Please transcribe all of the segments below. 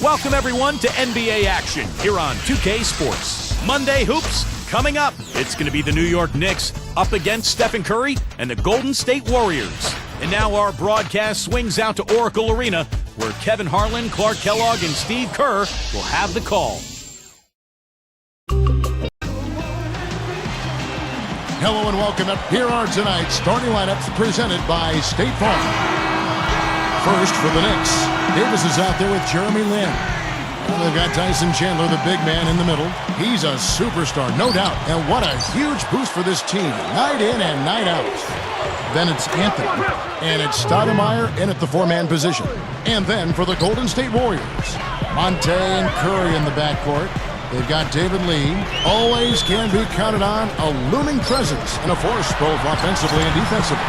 Welcome, everyone, to NBA action here on 2K Sports. Monday Hoops coming up. It's going to be the New York Knicks up against Stephen Curry and the Golden State Warriors. And now our broadcast swings out to Oracle Arena, where Kevin Harlan, Clark Kellogg, and Steve Kerr will have the call. Hello and welcome up. Here are tonight's starting lineups presented by State Farm. First for the Knicks, Davis is out there with Jeremy Lin. Well, they've got Tyson Chandler, the big man, in the middle. He's a superstar, no doubt. And what a huge boost for this team, night in and night out. Then it's Anthony, and it's Stoudemire in at the four-man position. And then for the Golden State Warriors, Monte and Curry in the backcourt. They've got David Lee. Always can be counted on, a looming presence and a force both offensively and defensively.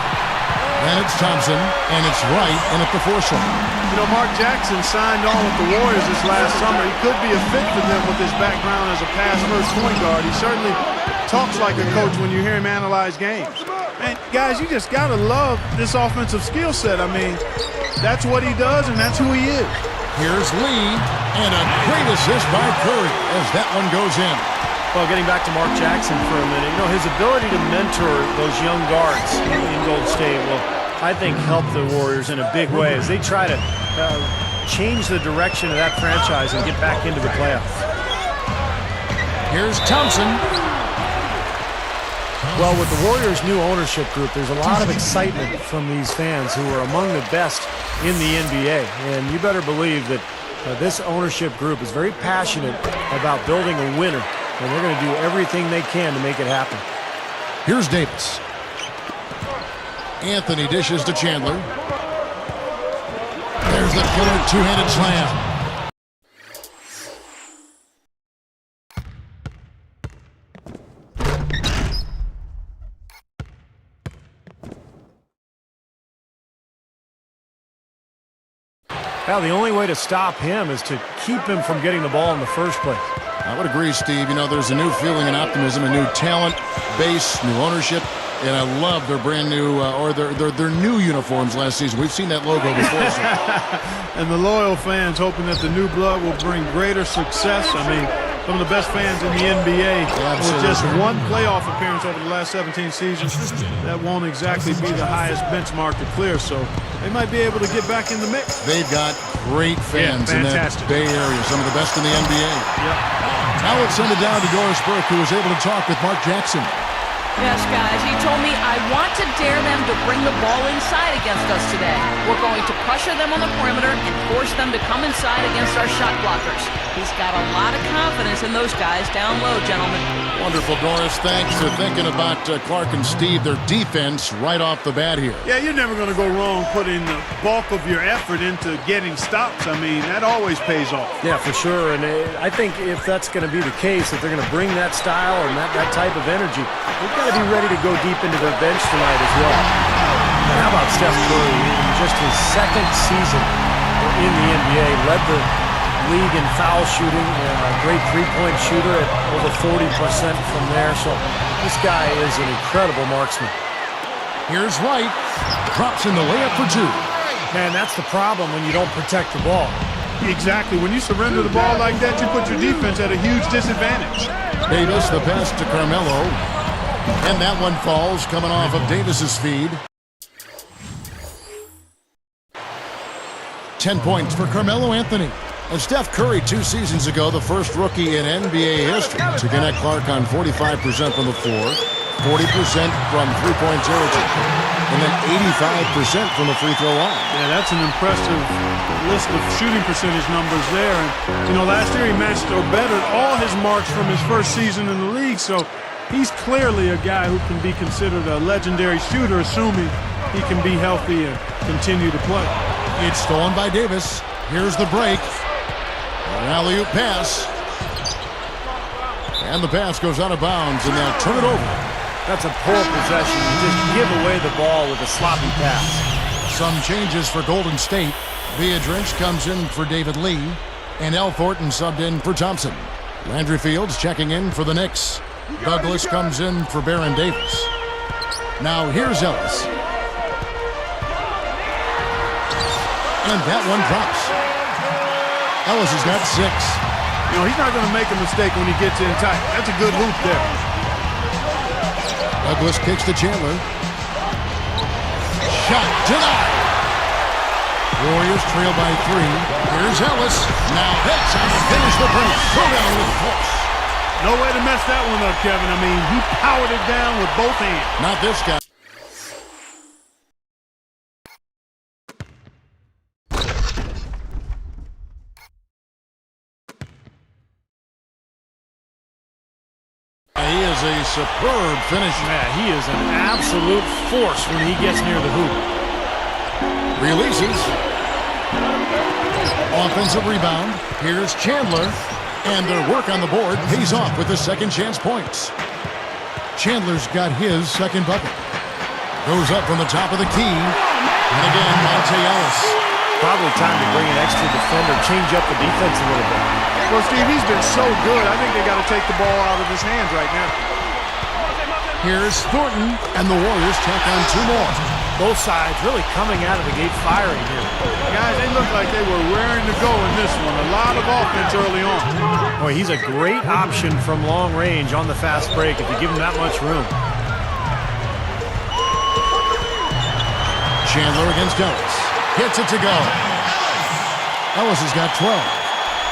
And it's Thompson, and it's Wright in at the four slot. You know, Mark Jackson signed on with the Warriors this last summer. He could be a fit for them with his background as a pass-first point guard. He certainly talks like a coach when you hear him analyze games. Man, guys, you just got to love this offensive skill set. I mean, that's what he does, and that's who he is. Here's Lee, and a great assist by Curry as that one goes in. Well, getting back to Mark Jackson for a minute, you know, his ability to mentor those young guards in Golden State will, I think, help the Warriors in a big way as they try to change the direction of that franchise and get back into the playoffs. Here's Thompson. Well, with the Warriors' new ownership group, there's a lot of excitement from these fans who are among the best in the NBA. And you better believe that this ownership group is very passionate about building a winner. And they're going to do everything they can to make it happen. Here's Davis. Anthony dishes to Chandler. There's the killer two-handed slam. Well, the only way to stop him is to keep him from getting the ball in the first place. I would agree, Steve. You know, there's a new feeling and optimism, a new talent base, new ownership, and I love their brand new, their new uniforms last season. We've seen that logo before. And the loyal fans hoping that the new blood will bring greater success. I mean, some of the best fans in the NBA with just one playoff appearance over the last 17 seasons. That won't exactly be the highest benchmark to clear, so they might be able to get back in the mix. They've got great fans in that Bay Area, some of the best in the NBA. Yep. Now let's send it down to Doris Burke, who was able to talk with Mark Jackson. Yes, guys, he told me, I want to dare them to bring the ball inside against us today. We're going to pressure them on the perimeter and force them to come inside against our shot blockers. He's got a lot of confidence in those guys down low, gentlemen. Wonderful, Doris. Thanks for thinking about Clark and Steve, their defense right off the bat here. Yeah, you're never going to go wrong putting the bulk of your effort into getting stops. I mean, that always pays off. Yeah, for sure. And I think if that's going to be the case, if they're going to bring that style and that type of energy, they've got to be ready to go deep into their bench tonight as well. And how about Steph Curry? In just his second season in the NBA, led the league in foul shooting, a great three-point shooter at over 40% from there. So this guy is an incredible marksman. Here's Wright. Drops in the layup for two. Man, that's the problem when you don't protect the ball. Exactly. When you surrender the ball like that, you put your defense at a huge disadvantage. Davis, the pass to Carmelo. And that one falls, coming off of Davis's feed. 10 points for Carmelo Anthony. And Steph Curry 2 seasons ago, the first rookie in NBA history to connect Clark on 45% from the floor, 40% from three-point territory, and then 85% from the free throw line. Yeah, that's an impressive list of shooting percentage numbers there. And, you know, last year he matched or bettered all his marks from his first season in the league, so he's clearly a guy who can be considered a legendary shooter, assuming he can be healthy and continue to play. It's stolen by Davis. Here's the break. An alley-oop pass. And the pass goes out of bounds, and they'll turn it over. That's a poor possession. You just give away the ball with a sloppy pass. Some changes for Golden State. Viadrich comes in for David Lee, and Al Thornton subbed in for Thompson. Landry Fields checking in for the Knicks. Douglas comes in for Baron Davis. Now here's Ellis. And that one drops. Ellis has got 6. You know, he's not going to make a mistake when he gets in tight. That's a good hoop there. Douglas kicks to Chandler. Shot denied. Warriors trail by 3. Here's Ellis. Now that's how you finish the break. Throw down with force. No way to mess that one up, Kevin. I mean, he powered it down with both hands. Not this guy. He is a superb finisher. Man, he is an absolute force when he gets near the hoop. Releases. Offensive rebound. Here's Chandler. And their work on the board pays off with the second chance points. Chandler's got his second bucket. Goes up from the top of the key. And again, Monte Ellis. Probably time to bring an extra defender, change up the defense a little bit. Well, Steve, he's been so good. I think they got to take the ball out of his hands right now. Here's Thornton, and the Warriors tack on 2 more. Both sides really coming out of the gate firing here. Guys, they look like they were raring to go in this one. A lot of offense early on. Boy, he's a great option from long range on the fast break if you give him that much room. Chandler against Ellis. Gets it to go. Ellis has got 12.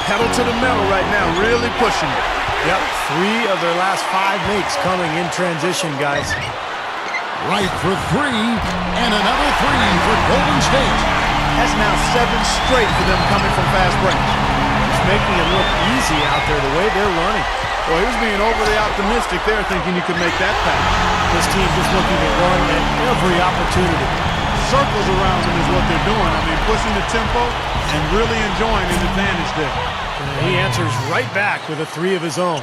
Pedal to the metal right now, really pushing it. Yep, 3 of their last 5 makes coming in transition, guys. Right for 3, and another 3 for Golden State. That's now 7 straight for them coming from fast break. It's making it look easy out there the way they're running. Well, he was being overly optimistic there, thinking you could make that pass. This team just looking to run at every opportunity. Circles around them is what they're doing. I mean, pushing the tempo and really enjoying an advantage there. And he answers right back with a 3 of his own.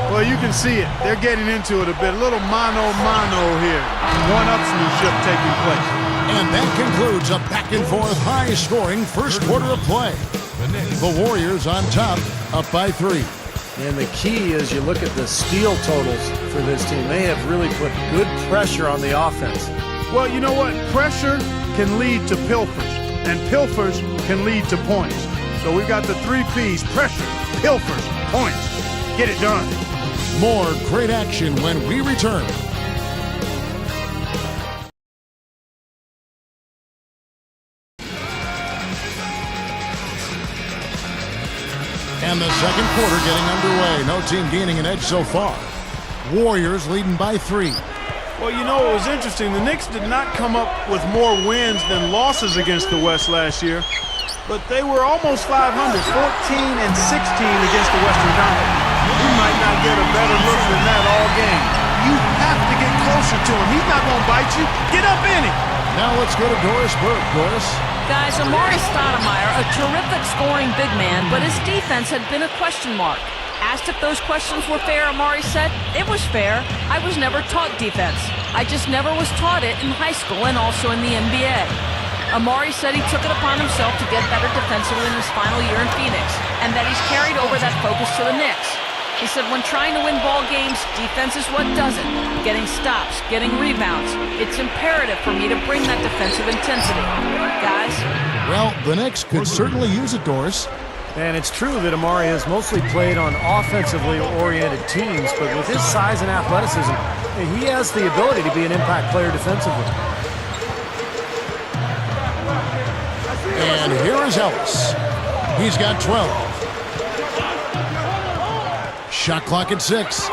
Well, you can see it. They're getting into it a bit. A little mano-mano here. One-upsmanship taking place. And that concludes a back-and-forth, high-scoring first quarter of play. The Warriors on top, up by 3. And the key is you look at the steal totals for this team. They have really put good pressure on the offense. Well, you know what? Pressure can lead to pilfers, and pilfers can lead to points. So we've got the 3 Ps: pressure, pilfers, points. Get it done. More great action when we return. And the second quarter getting underway. No team gaining an edge so far. Warriors leading by 3. Well, you know, it was interesting. The Knicks did not come up with more wins than losses against the West last year, but they were almost 500, 14 and 16 against the Western Conference. You might not get a better look than that all game. You have to get closer to him. He's not going to bite you. Get up in it. Now let's go to Doris Burke. Doris? Guys, Amari Stoudemire, a terrific scoring big man, but his defense had been a question mark. Asked if those questions were fair, Amari said, "It was fair. I was never taught defense. I just never was taught it in high school and also in the NBA." Amari said he took it upon himself to get better defensively in his final year in Phoenix, and that he's carried over that focus to the Knicks. He said when trying to win ball games, defense is what does it. Getting stops, getting rebounds. It's imperative for me to bring that defensive intensity. Guys? Well, the Knicks could certainly use it, Doris. And it's true that Amari has mostly played on offensively oriented teams, but with his size and athleticism, he has the ability to be an impact player defensively. And here is Ellis. He's got 12. Shot clock at 6.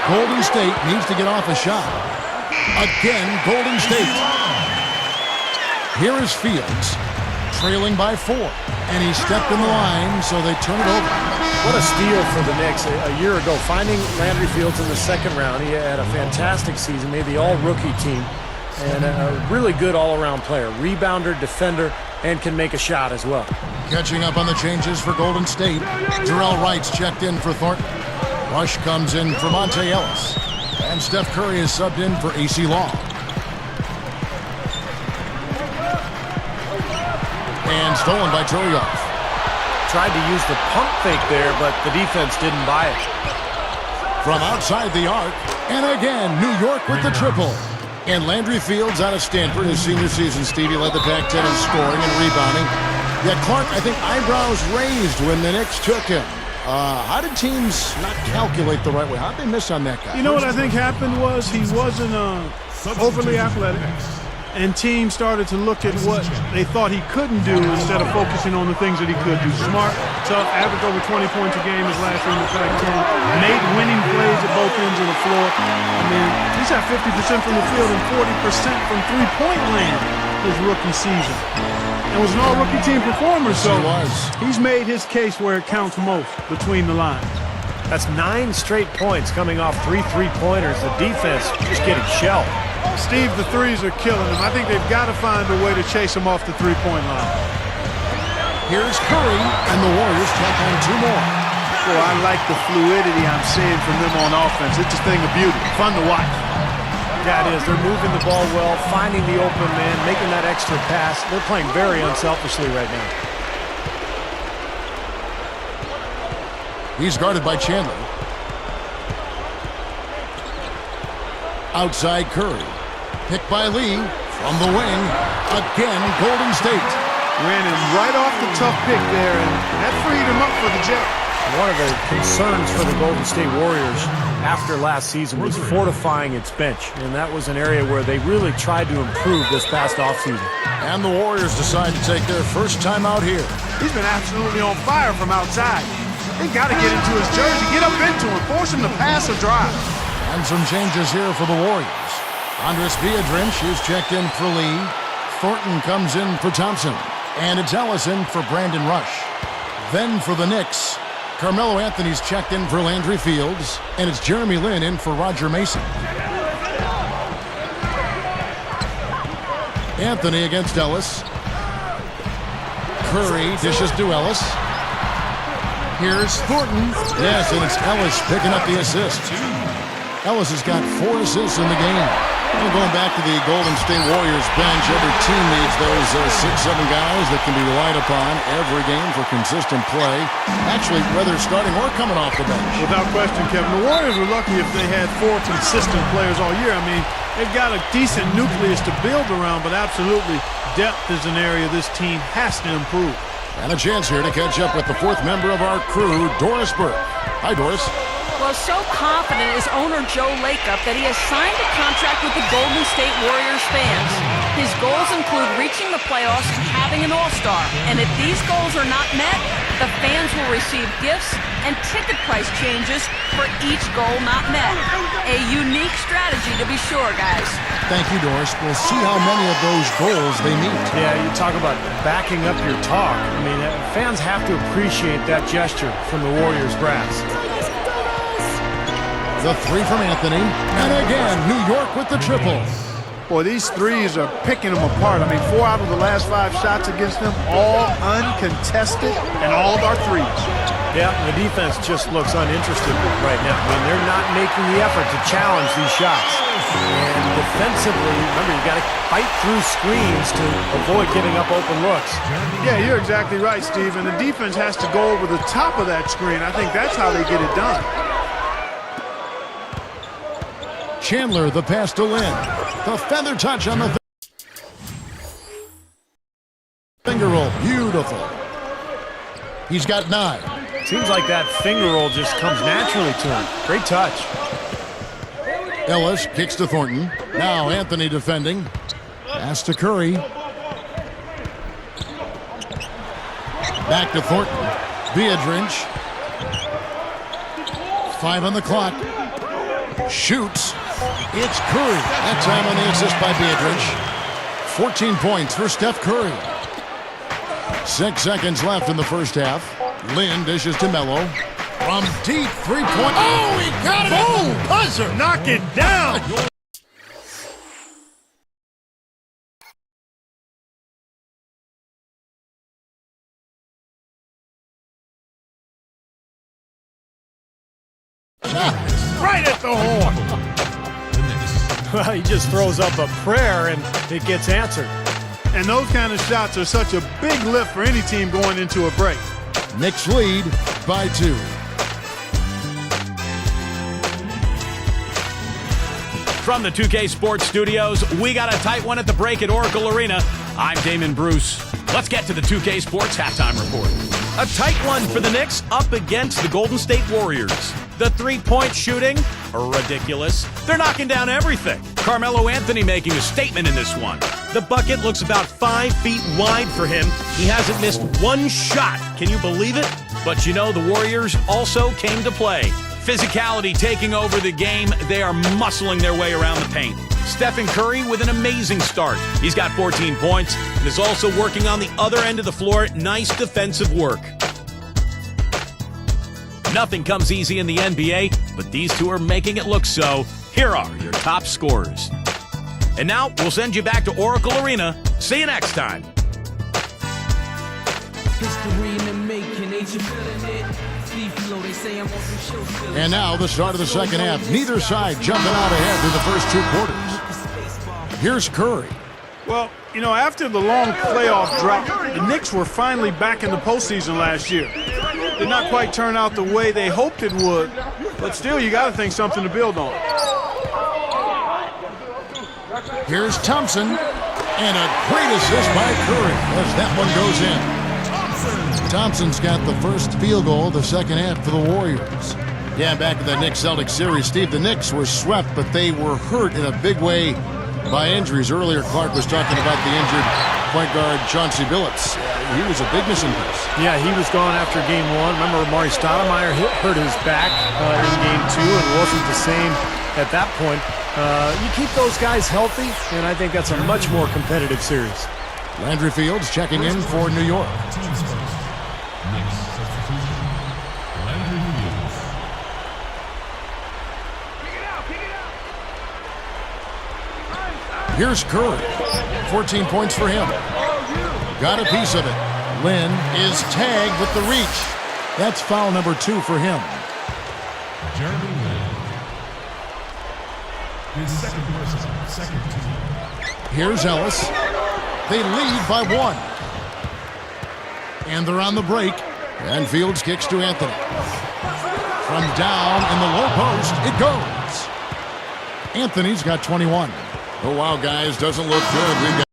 Golden State needs to get off a shot. Again, Golden State. Here is Fields, trailing by 4. And he stepped in the line, so they turn it over. What a steal for the Knicks a year ago, finding Landry Fields in the second round. He had a fantastic season, made the all-rookie team, and a really good all-around player. Rebounder, defender, and can make a shot as well. Catching up on the changes for Golden State. Jarrell Wright's checked in for Thornton. Rush comes in for Monte Ellis. And Steph Curry is subbed in for AC Long. And stolen by Turioff. Tried to use the pump fake there, but the defense didn't buy it. From outside the arc, and again, New York with the triple. And Landry Fields out of Stanford, his senior season, Stevie led the Pac-10 in scoring and rebounding. Yet Clark, I think eyebrows raised when the Knicks took him. How did teams not calculate the right way? How did they miss on that guy? You know what I think happened was he wasn't overly athletic, and teams started to look at what they thought he couldn't do instead of focusing on the things that he could do. Smart, tough, averaged over 20 points a game his last year in the Pac-10, made winning plays at both ends of the floor. I mean, he's at 50% from the field and 40% from three-point land his rookie season. And was an all-rookie team performer, so he's made his case where it counts most between the lines. That's 9 straight points coming off 3 three-pointers. The defense just getting shelled. Steve, the threes are killing him. I think they've got to find a way to chase him off the three-point line. Here's Curry, and the Warriors tack on 2 more. Well, I like the fluidity I'm seeing from them on offense. It's a thing of beauty. Fun to watch. Yeah, it is. They're moving the ball well, finding the open man, making that extra pass. They're playing very unselfishly right now. He's guarded by Chandler. Outside Curry. Picked by Lee from the wing. Again, Golden State. Ran him right off the tough pick there, and that freed him up for the Jets. One of the concerns for the Golden State Warriors after last season was fortifying its bench, and that was an area where they really tried to improve this past offseason. And the Warriors decide to take their first time out here. He's been absolutely on fire from outside. They got to get into his jersey, get up into him, force him to pass or drive. And some changes here for the Warriors. Andres Viadrinch is checked in for Lee. Thornton comes in for Thompson. And it's Ellison for Brandon Rush. Then for the Knicks, Carmelo Anthony's checked in for Landry Fields, and it's Jeremy Lin in for Roger Mason. Anthony against Ellis. Curry dishes to Ellis. Here's Thornton. Yes, and it's Ellis picking up the assist. Ellis has got 4 assists in the game. And going back to the Golden State Warriors bench, every team needs those 6-7 guys that can be relied upon every game for consistent play. Actually, whether starting or coming off the bench. Without question, Kevin. The Warriors were lucky if they had 4 consistent players all year. I mean, they've got a decent nucleus to build around, but absolutely, depth is an area this team has to improve. And a chance here to catch up with the 4th member of our crew, Doris Burke. Hi, Doris. Well, so confident is owner Joe Lacob that he has signed a contract with the Golden State Warriors fans. His goals include reaching the playoffs and having an all-star. And if these goals are not met, the fans will receive gifts and ticket price changes for each goal not met. A unique strategy to be sure, guys. Thank you, Doris. We'll see how many of those goals they meet. Yeah, you talk about backing up your talk. I mean, fans have to appreciate that gesture from the Warriors brass. The 3 from Anthony. And again, New York with the triple. Boy, these threes are picking them apart. I mean, 4 out of the last 5 shots against them, all uncontested, and all of our threes. Yeah, the defense just looks uninterested right now. I mean, they're not making the effort to challenge these shots. And defensively, remember, you got to fight through screens to avoid giving up open looks. Yeah, you're exactly right, Steve. And the defense has to go over the top of that screen. I think that's how they get it done. Chandler, the pass to Lin. The feather touch on the finger roll. Beautiful. He's got 9. Seems like that finger roll just comes naturally to him. Great touch. Ellis kicks to Thornton. Now Anthony defending. Pass to Curry. Back to Thornton. Viadrinch. 5 on the clock. Shoots. It's Curry. That time on the assist by Viadrinch. 14 points for Steph Curry. 6 seconds left in the first half. Lin dishes to Melo. From deep 3-point. Oh, he got it! Boom! Buzzer! Knock it down! Right at the horn! Well, he just throws up a prayer and it gets answered. And those kind of shots are such a big lift for any team going into a break. Knicks lead by 2. From the 2K Sports Studios, we got a tight one at the break at Oracle Arena. I'm Damon Bruce. Let's get to the 2K Sports halftime report. A tight one for the Knicks up against the Golden State Warriors. The three-point shooting, ridiculous. They're knocking down everything. Carmelo Anthony making a statement in this one. The bucket looks about 5 feet wide for him. He hasn't missed one shot. Can you believe it? But you know, the Warriors also came to play. Physicality taking over the game. They are muscling their way around the paint. Stephen Curry with an amazing start. He's got 14 points and is also working on the other end of the floor. Nice defensive work. Nothing comes easy in the NBA, but these two are making it look so. Here are your top scorers. And now we'll send you back to Oracle Arena. See you next time. And now the start of the second half. Neither side jumping out ahead through the first 2 quarters. Here's Curry. Well, you know, after the long playoff drought, the Knicks were finally back in the postseason last year. Did not quite turn out the way they hoped it would, but still, you got to think something to build on. Here's Thompson, and a great assist by Curry as that one goes in. Thompson's got the first field goal of the second half for the Warriors. Yeah, back in the Knicks-Celtics series, Steve, the Knicks were swept, but they were hurt in a big way by injuries. Earlier, Clark was talking about the injured point guard Chauncey Billups. He was a big missing piece. Yeah, he was gone after game 1. Remember, Amari Stoudemire hurt his back in game 2 and wasn't the same at that point. You keep those guys healthy, and I think that's a much more competitive series. Landry Fields checking in for New York. Here's Curry. 14 points for him. Got a piece of it. Lynn is tagged with the reach. That's foul number 2 for him. Jeremy Lin. His second person, second team. Here's Ellis. They lead by 1. And they're on the break. And Fields kicks to Anthony. From down in the low post, it goes. Anthony's got 21. Oh, wow, guys, doesn't look good. We've got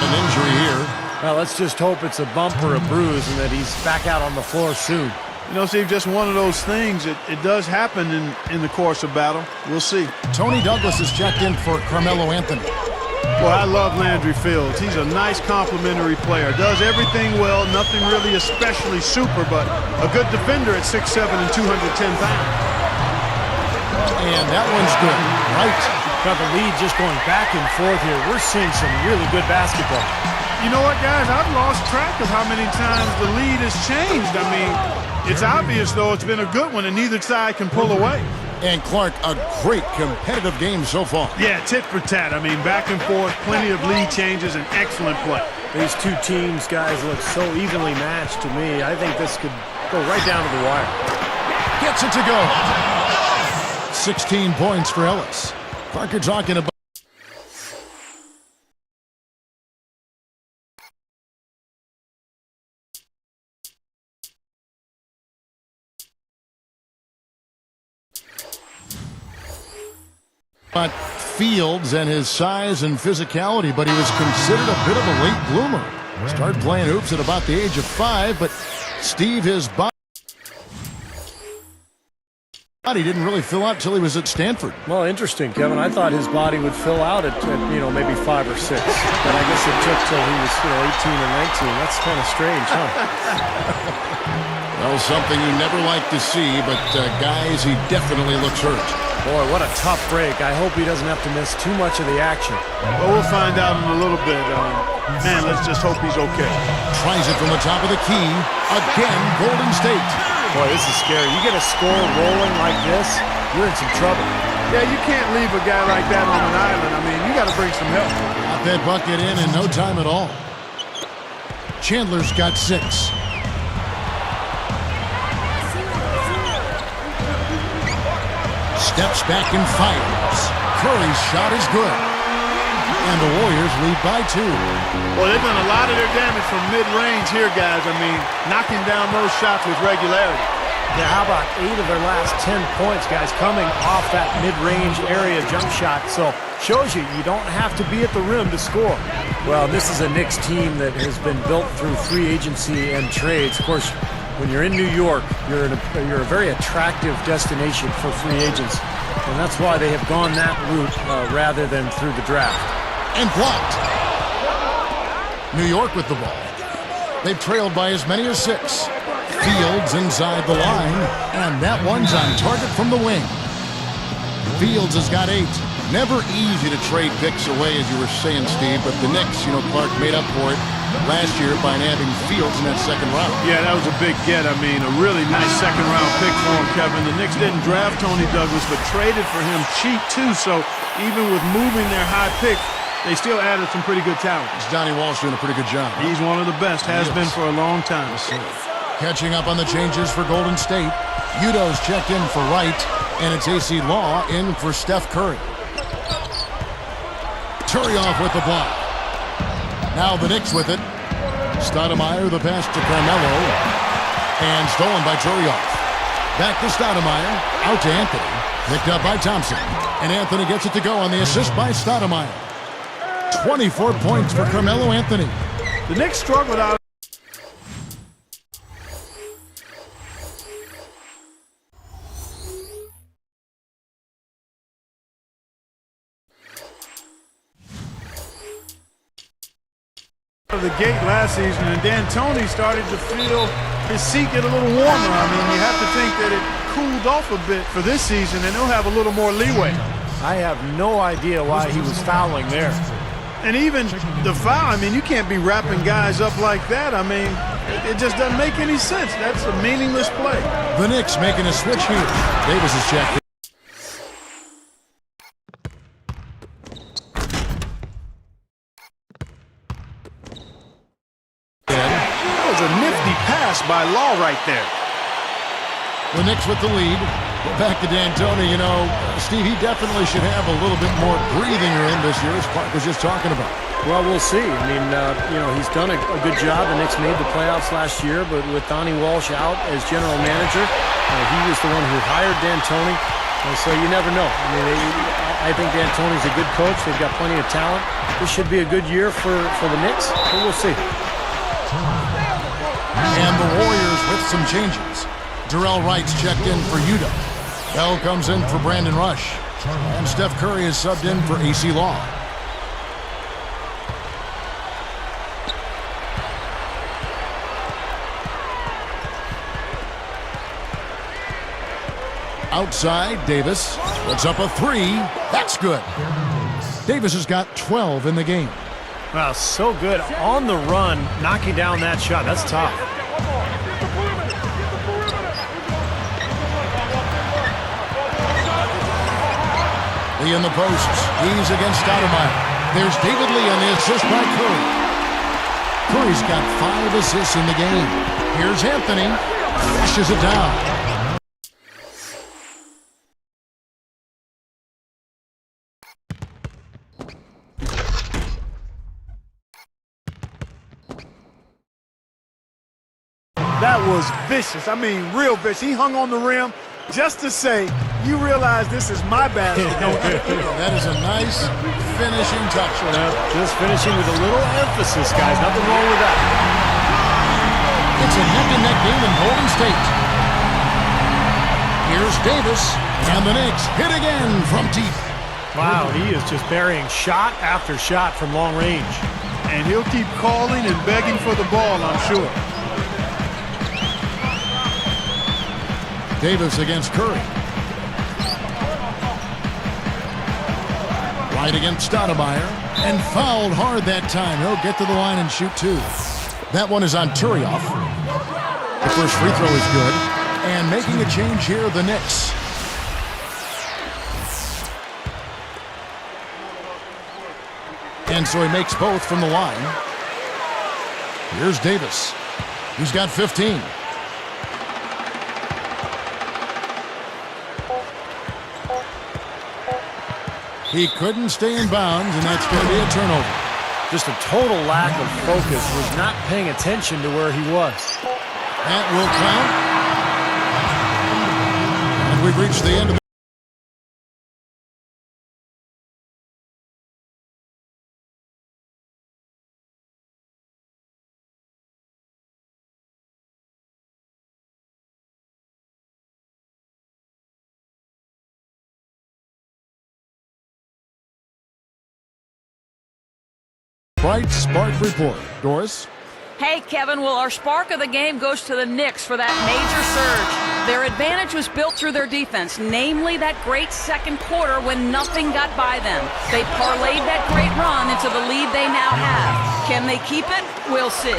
an injury here. Well, let's just hope it's a bump or a bruise and that he's back out on the floor soon. You know, Steve, just one of those things. It does happen in the course of battle. We'll see. Tony Douglas is checked in for Carmelo Anthony. Well, I love Landry Fields. He's a nice complimentary player. Does everything well, nothing really especially super, but a good defender at 6'7" and 210 pounds. And that one's good. Right. Got the lead just going back and forth here. We're seeing some really good basketball. You know what, guys? I've lost track of how many times the lead has changed. I mean, it's obvious, though, it's been a good one, and neither side can pull away. And Clark, a great competitive game so far. Yeah, tit for tat. I mean, back and forth, plenty of lead changes, and excellent play. These two teams, guys, look so evenly matched to me. I think this could go right down to the wire. Gets it to go. 16 points for Ellis. Parker talking about. But Fields and his size and physicality, but he was considered a bit of a late bloomer. Started playing hoops at about the age of 5, but Steve, his body didn't really fill out until he was at Stanford. Well, interesting, Kevin. I thought his body would fill out at maybe 5 or 6. But I guess it took till he was 18 or 19. That's kind of strange, huh? Well, something you never like to see, but guys, he definitely looks hurt. Boy, what a tough break. I hope he doesn't have to miss too much of the action. Well, we'll find out in a little bit. Man, let's just hope he's okay. Tries it from the top of the key. Again, Golden State. Boy, this is scary. You get a score rolling like this, you're in some trouble. Yeah, you can't leave a guy like that on an island. I mean, you got to bring some help. Got that bucket in no time at all. Chandler's got 6. Steps back and fires. Curry's shot is good. And the Warriors lead by 2. Well, they've done a lot of their damage from mid-range here, guys. I mean, knocking down those shots with regularity. Yeah, how about 8 of their last 10 points, guys, coming off that mid-range area jump shot. So shows you don't have to be at the rim to score. Well, this is a Knicks team that has been built through free agency and trades. Of course, when you're in New York, you're a very attractive destination for free agents. And that's why they have gone that route rather than through the draft. And blocked. New York with the ball. They've trailed by as many as 6. Fields inside the line, and that one's on target from the wing. Fields has got 8. Never easy to trade picks away, as you were saying, Steve, but the Knicks, Clark made up for it last year by nabbing Fields in that second round. Yeah, that was a big get. I mean, a really nice second-round pick for him, Kevin. The Knicks didn't draft Tony Douglas, but traded for him cheap, too, so even with moving their high pick, they still added some pretty good talent. Donnie Walsh doing a pretty good job. Huh? He's one of the best, has been for a long time. Catching up on the changes for Golden State. Udo's checked in for Wright, and it's AC Law in for Steph Curry. Turioff with the block. Now the Knicks with it. Stoudemire, the pass to Carmelo, and stolen by Turioff. Back to Stoudemire, out to Anthony. Picked up by Thompson, and Anthony gets it to go on the assist by Stoudemire. 24 points for Carmelo Anthony. The Knicks struggled out. Of the gate last season, and D'Antoni started to feel his seat get a little warmer. I mean, you have to think that it cooled off a bit for this season, and he'll have a little more leeway. I have no idea why he was fouling there. And even the foul, I mean, you can't be wrapping guys up like that. I mean, it just doesn't make any sense. That's a meaningless play. The Knicks making a switch here. Davis is checked. That was a nifty pass by Law right there. The Knicks with the lead. Back to D'Antoni. Steve, he definitely should have a little bit more breathing room this year, as Clark was just talking about. Well, we'll see. I mean, he's done a good job. The Knicks made the playoffs last year, but with Donnie Walsh out as general manager, he was the one who hired D'Antoni. So you never know. I mean, I think D'Antoni's a good coach. They've got plenty of talent. This should be a good year for the Knicks, but we'll see. And the Warriors with some changes. Darrell Wright's checked in for Udo. Bell comes in for Brandon Rush. And Steph Curry is subbed in for AC Law. Outside, Davis puts up a 3. That's good. Davis has got 12 in the game. Wow, so good. On the run, knocking down that shot. That's tough. Lee in the posts. He's against Stoudemire. There's David Lee on the assist by Curry. Curry's got 5 assists in the game. Here's Anthony. Flashes it down. That was vicious. I mean, real vicious. He hung on the rim just to say, you realize this is my basket. That is a nice finishing touch. Just finishing with a little emphasis, guys. Nothing wrong with that. It's a neck-and-neck game in Golden State. Here's Davis, and the Knicks hit again from deep. Wow, he is just burying shot after shot from long range. And he'll keep calling and begging for the ball, I'm sure. Davis against Curry. Right against Stoudemire. And fouled hard that time. He'll get to the line and shoot 2. That one is on Turioff. The first free throw is good. And making a change here, the Knicks. And so he makes both from the line. Here's Davis. He's got 15. He couldn't stay in bounds, and that's going to be a turnover. Just a total lack of focus. Was not paying attention to where he was. That will count. And we've reached the end of the Bright Spark Report. Doris? Hey, Kevin, well, our spark of the game goes to the Knicks for that major surge. Their advantage was built through their defense, namely that great second quarter when nothing got by them. They parlayed that great run into the lead they now have. Can they keep it? We'll see.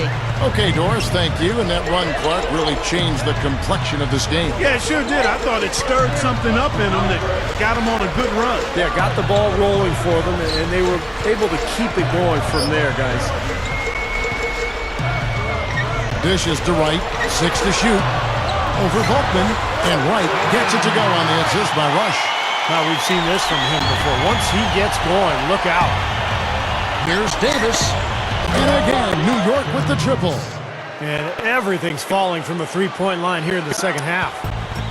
Okay, Doris, thank you. And that run, Clark, really changed the complexion of this game. Yeah, it sure did. I thought it stirred something up in them that got them on a good run. Yeah, got the ball rolling for them, and they were able to keep it going from there, guys. Dishes to Wright, 6 to shoot. Over Volkman, and Wright gets it to go on the assist by Rush. Now, we've seen this from him before. Once he gets going, look out. Here's Davis. And again, New York with the triple. And everything's falling from the three-point line here in the second half.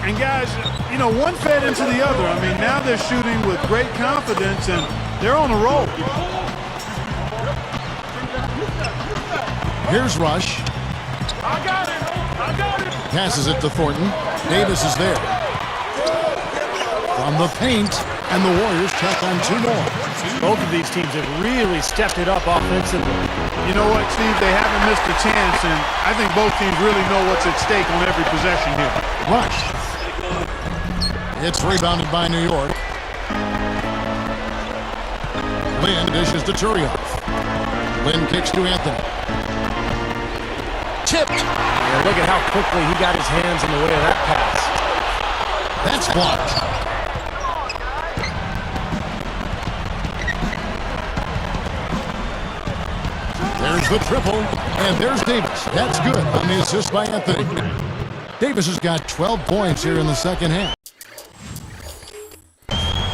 And guys, you know, one fed into the other. I mean, now they're shooting with great confidence, and they're on a roll. Here's Rush. I got it. Passes it to Thornton. Davis is there. From the paint, and the Warriors tack on 2 more. Both of these teams have really stepped it up offensively. You know what, Steve? They haven't missed a chance, and I think both teams really know what's at stake on every possession here. Rush. It's rebounded by New York. Lynn dishes to Turioff. Lynn kicks to Anthony. Tipped. Yeah, look at how quickly he got his hands in the way of that pass. That's blocked. There's the triple, and there's Davis. That's good on the assist by Anthony. Davis has got 12 points here in the second half.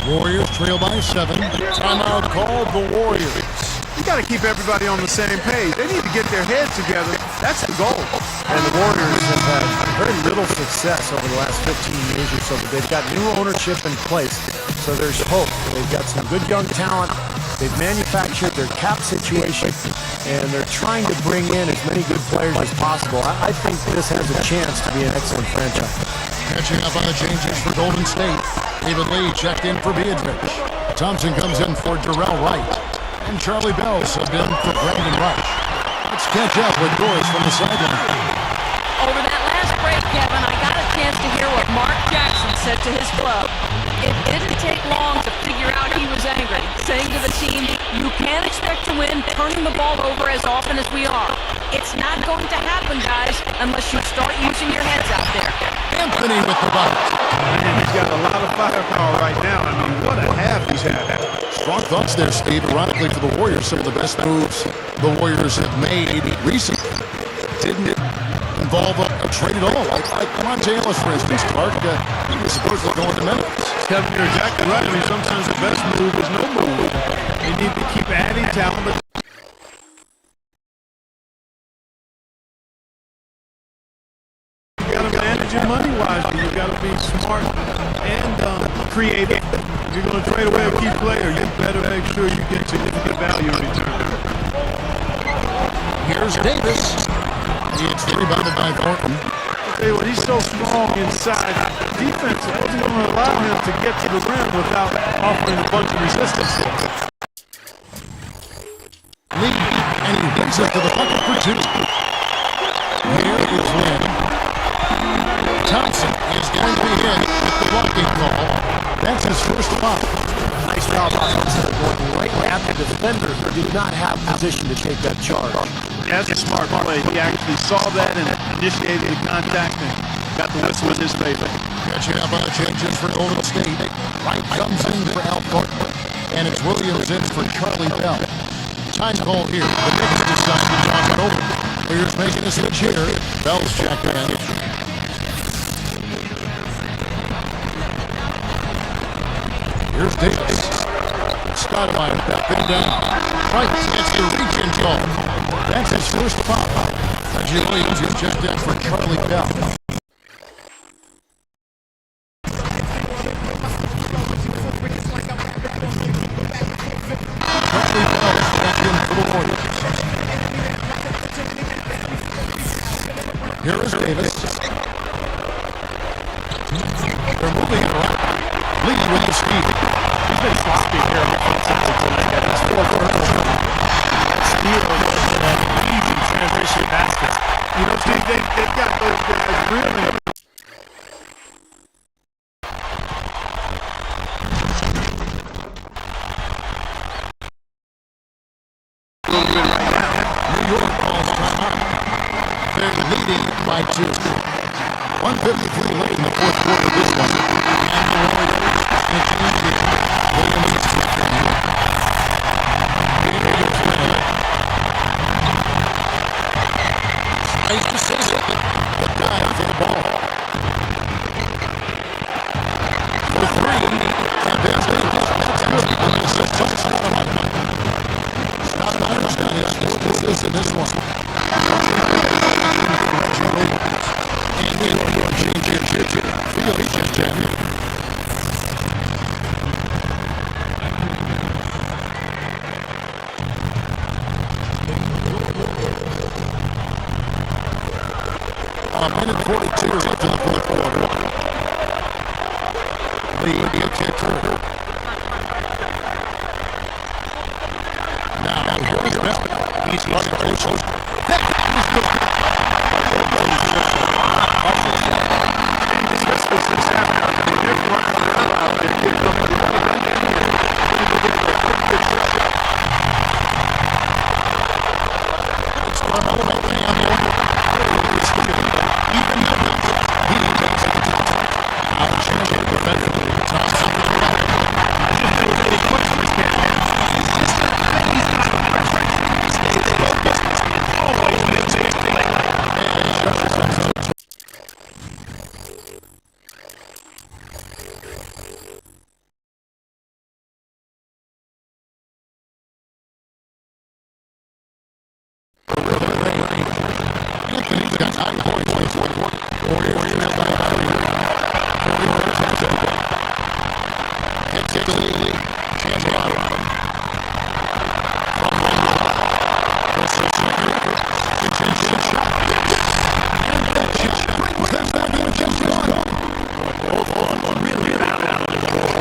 Warriors trail by 7. Timeout called the Warriors. You got to keep everybody on the same page. They need to get their heads together. That's the goal. And the Warriors have had very little success over the last 15 years or so, but they've got new ownership in place, so there's hope. They've got some good young talent. They've manufactured their cap situation, and they're trying to bring in as many good players as possible. I think this has a chance to be an excellent franchise. Catching up on the changes for Golden State. David Lee checked in for Biedrich. Thompson comes in for Darrell Wright. And Charlie Bell subbed in for Brandon Rush. Let's catch up with Doris from the sideline. Over that last break, Kevin, I got a chance to hear what Mark Jackson said to his club. It didn't take long to figure out he was angry, saying to the team, you can't expect to win turning the ball over as often as we are. It's not going to happen, guys, unless you start using your heads out there. Anthony with the bucket. Man, he's got a lot of firepower right now. I mean, what a half he's had. Strong thoughts there, Steve. Ironically for the Warriors, some of the best moves the Warriors have made recently didn't involve a trade at all. Like Monte Ellis, for instance. Clark, he was supposedly going to Memphis. Kevin, you're exactly right. I mean, sometimes the best move is no move. They need to keep adding talent, but you got to manage your money wisely. You got to be smart and creative. If you're going to trade away a key player, you better make sure you get significant value in return. Here's Davis. It's rebounded by Thornton. Hey, when he's so strong inside, defense wasn't going to allow him to get to the rim without offering a bunch of resistance. Lee, and he brings it to the bucket for 2. Here is Lynn. Thompson is going to be hit with the blocking call. That's his first foul. Nice job offensively, going right at the defender who did not have position to take that charge. That's a smart play. He actually saw that and initiated the contact and got the whistle in his favor. Catching up on the changes for Golden State. Wright comes in for Al Thornton. And it's Williams in for Charlie Bell. Time call here. The Knicks decide to talk it over. Warriors making a switch here. Bell's checked in. Here's Davis. Stoudemire backing down. Wright gets the reach-in call. That's his first foul. Reggie Williams is checked in for Charlie Bell. Warriors. Here is Davis. They're moving it around. Lee with the speed. He's been sloppy here offensively tonight. Got his 4 turnovers. Steals and easy transition baskets. You know, Steve, they've got those guys really. New York calls timeout. They're leading by 2. 1:53 late in the fourth quarter of this one. And the Warriors continue to play in the second here. Here you play. Nice to say so. The guy for the ball. For 3. And there's Davis. That's good. It's a touchdown. Not understand this is in this one. And we are your field champion. A minute 42 left in the fourth quarter. Lee, a kicker. Now, here's Bell. He's running close. That was good. It's Carmelo Anthony. Even he takes it. Now the champion defensively. Thompson. Anthony's got 9 points in the fourth quarter. Warriors trail by 3. Warriors have to go. Takes it to the lead. Chance Rodman. From Wendell. That's a second. Contention shot. And that shot brings them back in just one. Both on really out of the ball.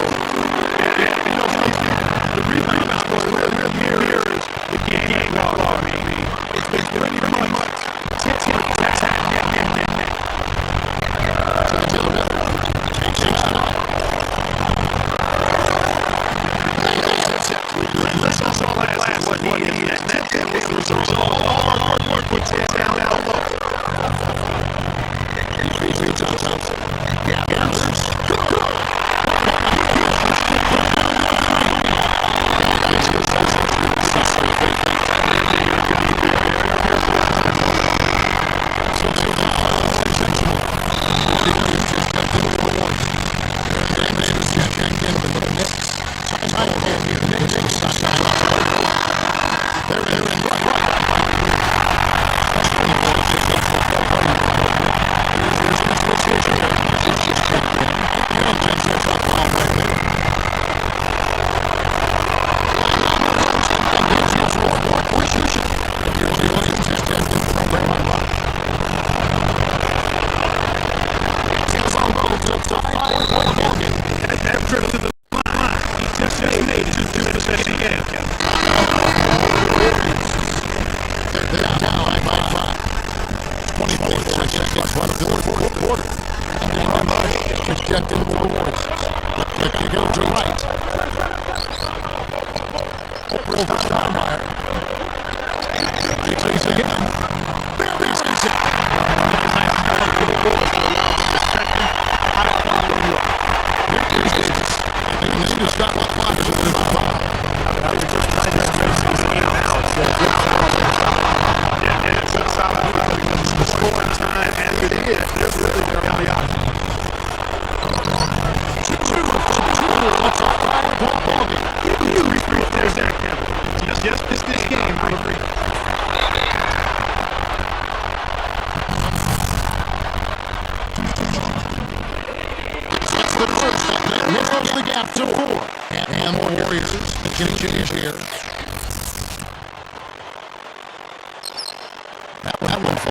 The rebound was where here is the game log. It's been pretty much.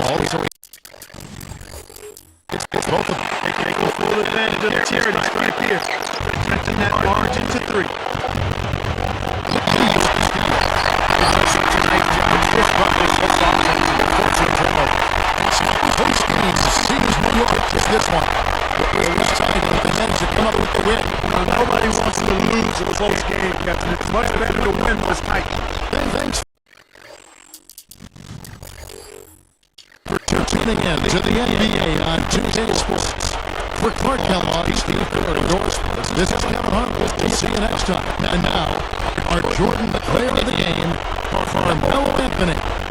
ball. So it's both of them. They take a full advantage of the charity stripe here. Stretching that margin to 3. Post-game sees New York get this one. The west side of the managed to come up with the win. Nobody wants to lose a close game, Captain. It's much better to win this tight. Thanks for tuning in to the NBA on 2K Sports. For Clark Kellogg, Steve Kerr, this is Kevin Hartwood. We'll see you next time. And now, our Jordan, the player of the game, Carmelo Anthony.